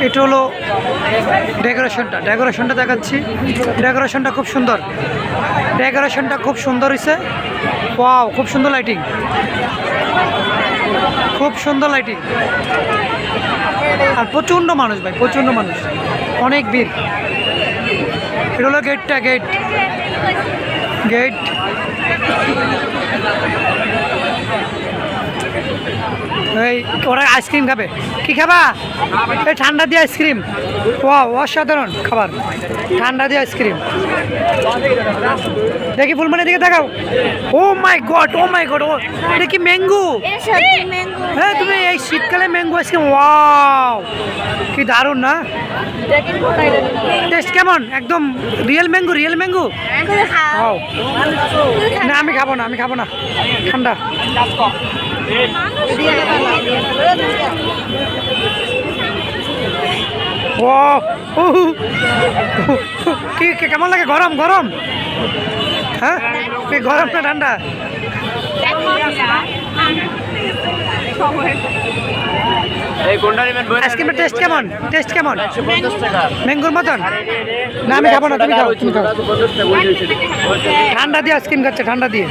এটা হলো ডেকোরেশনটা দেখাচ্ছি। ডেকোরেশনটা খুব সুন্দর, ডেকোরেশনটা খুব সুন্দর হয়েছে। ওয়াও, খুব সুন্দর লাইটিং, খুব সুন্দর লাইটিং। আর প্রচণ্ড মানুষ ভাই, প্রচণ্ড মানুষ, অনেক ভিড়। এটা হলো গেটটা, গেট। এই ওরা আইসক্রিম খাবে। কি খাবা? এই ঠান্ডা দিয়ে আইসক্রিম। ওয়াও, অসাধারণ খাবার, ঠান্ডা দিয়ে আইসক্রিম। দেখি ফুলমনি দিকে দেখাও। ও মাই গড, ও মাই গড, ও এটা কি ম্যাঙ্গো? হ্যাঁ, তুমি এই শীতকালে ম্যাঙ্গো আইসক্রিম। ওয়াও, কি দারুণ না? টেস্ট কেমন? একদম রিয়েল ম্যাঙ্গো, রিয়েল ম্যাঙ্গো। না, আমি খাবো না, আমি খাবো না, ঠান্ডা। ও কি কেমন লাগে? গরম গরম? হ্যাঁ, গরম না ঠান্ডা? আইসক্রিমের টেস্ট কেমন? টেস্ট কেমন? ম্যাঙ্গোর মতন? না, আমি খাবো না, তুমি খাও, তুমি খাও। ঠান্ডা দিয়ে আইসক্রিম খাচ্ছে, ঠান্ডা দিয়ে।